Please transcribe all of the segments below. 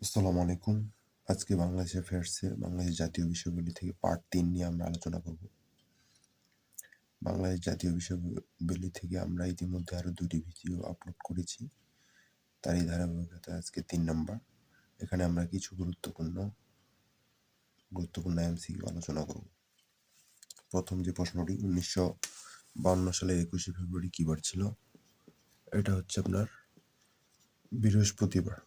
আসসালামু আলাইকুম। আজকে বাংলাদেশ অ্যাফেয়ার্সের বাংলাদেশ জাতীয় বিষয়গুলি থেকে পার্ট ৩ নিয়ে আমরা আলোচনা করব। বাংলাদেশ জাতীয় বিষয়গুলি থেকে আমরা ইতিমধ্যে আরও ২টি ভিডিও আপলোড করেছি। তারই ধারাবাহিকতায় আজকে ৩ নাম্বার। এখানে আমরা কিছু গুরুত্বপূর্ণ এমসিকিউ আলোচনা করব। প্রথম যে প্রশ্নটি ১৯৫২ সালের ২১শে ফেব্রুয়ারি কী বার ছিল? এটা হচ্ছে আপনার বৃহস্পতিবার।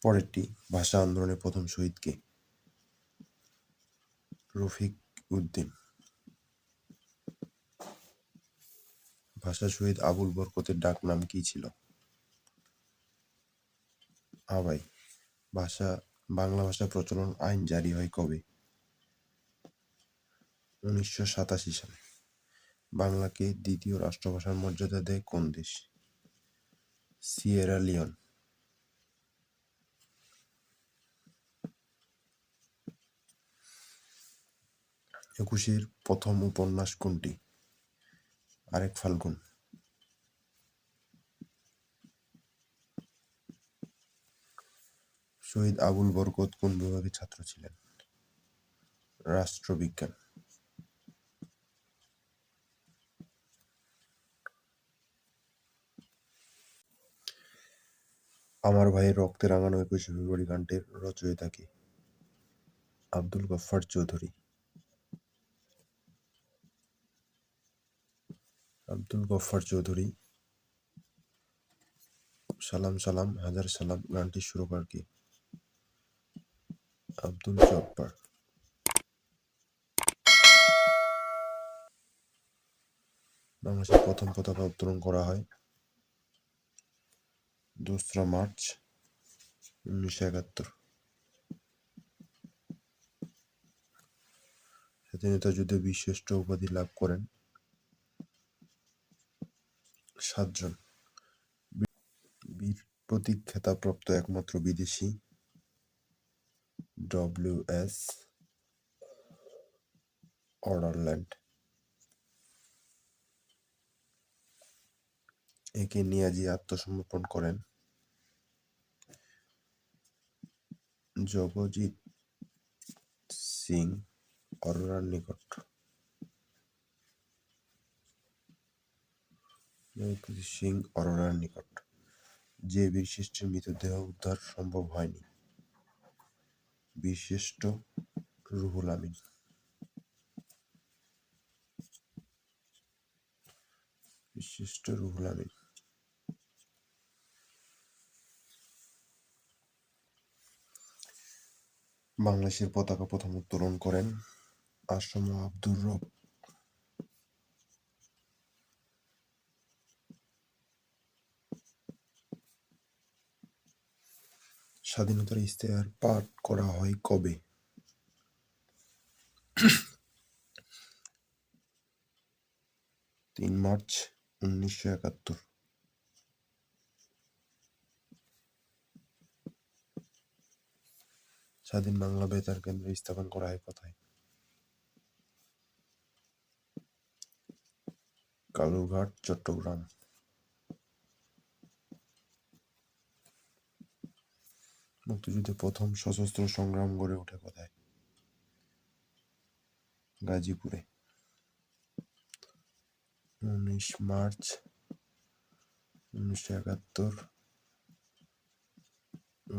পরেরটি ভাষা আন্দোলনের প্রথম শহীদ কে? রফিক উদ্দিন। ভাষা শহীদ আবুল বরকতের ডাক নাম কি ছিল? আবাই। বাংলা ভাষা প্রচলন আইন জারি হয় কবে? ১৯৮৭ সালে। বাংলাকে দ্বিতীয় রাষ্ট্রভাষার মর্যাদা দেয় কোন দেশ? Sierra Leone. একুশের প্রথম উপন্যাস কোনটি? আরেক ফাল্গুন। শহীদ আবুল বরকত কোন বিভাগের ছাত্র ছিলেন? রাষ্ট্রবিজ্ঞান। আমার ভাইয়ের রক্তে রাঙানো ২১শে ফেব্রুয়ারি গানটির রচয়িতা কে? আব্দুল গফফার চৌধুরী। সালাম সালাম হাজার সালাম গানটির সুরকার কে? আব্দুল জব্বার। বাংলাদেশের প্রথম পতাকা উত্তোলন করা হয় ২রা মার্চ ১৯৭১। স্বাধীনতা যুদ্ধে বীরশ্রেষ্ঠ উপাধি লাভ করেন ৭ জন। বীর প্রতীক খেতাবপ্রাপ্ত একমাত্র বিদেশি ডব্লিউ.এস. অর্ডারল্যান্ড। একে নিয়াজি আত্মসমর্পণ করেন জগজিৎ সিং অরোরার নিকট। যে বীরশ্রেষ্ঠের মৃতদেহ উদ্ধার সম্ভব হয়নি? বীরশ্রেষ্ঠ রুহুল আমিন। বাংলাদেশের পতাকা প্রথম উত্তোলন করেন আসম আব্দুর রব। স্বাধীনতার ইশতেহার পাঠ করা হয় কবে? ৩ মার্চ ১৯৭১। স্বাধীন বাংলা বেতার কেন্দ্র স্থাপন করা হয় কোথায়? কালুরঘাট, চট্টগ্রাম। মুক্তিযুদ্ধে প্রথম সশস্ত্র সংগ্রাম গড়ে ওঠে কোথায়? গাজীপুরে। ১৯ মার্চ ১৯৭১,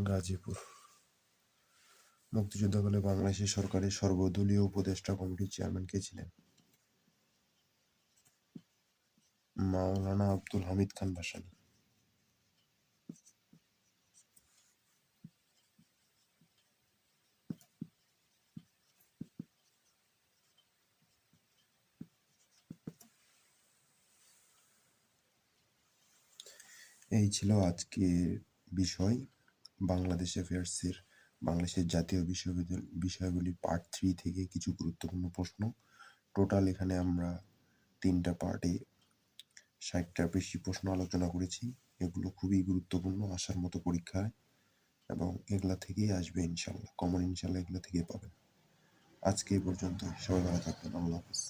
গাজীপুর। মুক্তিযুদ্ধকালে বাংলাদেশের সরকারের সর্বদলীয় উপদেষ্টা কমিটির চেয়ারম্যান কে ছিলেন? মাওলানা আব্দুল হামিদ খান ভাসানী। এই ছিল আজকের বিষয় বাংলাদেশ অ্যাফেয়ার্সের বাংলাদেশের জাতীয় বিষয়গুলি পার্ট 3 থেকে কিছু গুরুত্বপূর্ণ প্রশ্ন। টোটাল এখানে আমরা 3টা পার্টে 60টার বেশি প্রশ্ন আলোচনা করেছি। এগুলো খুবই গুরুত্বপূর্ণ আসার মতো পরীক্ষায়, এবং এগুলা থেকেই আসবে ইনশাল্লাহ, কমন ইনশাল্লাহ এগুলো থেকেই পাবেন। আজকে এই পর্যন্ত, সবাই ভালো থাকবেন। আল্লাহ হাফেজ।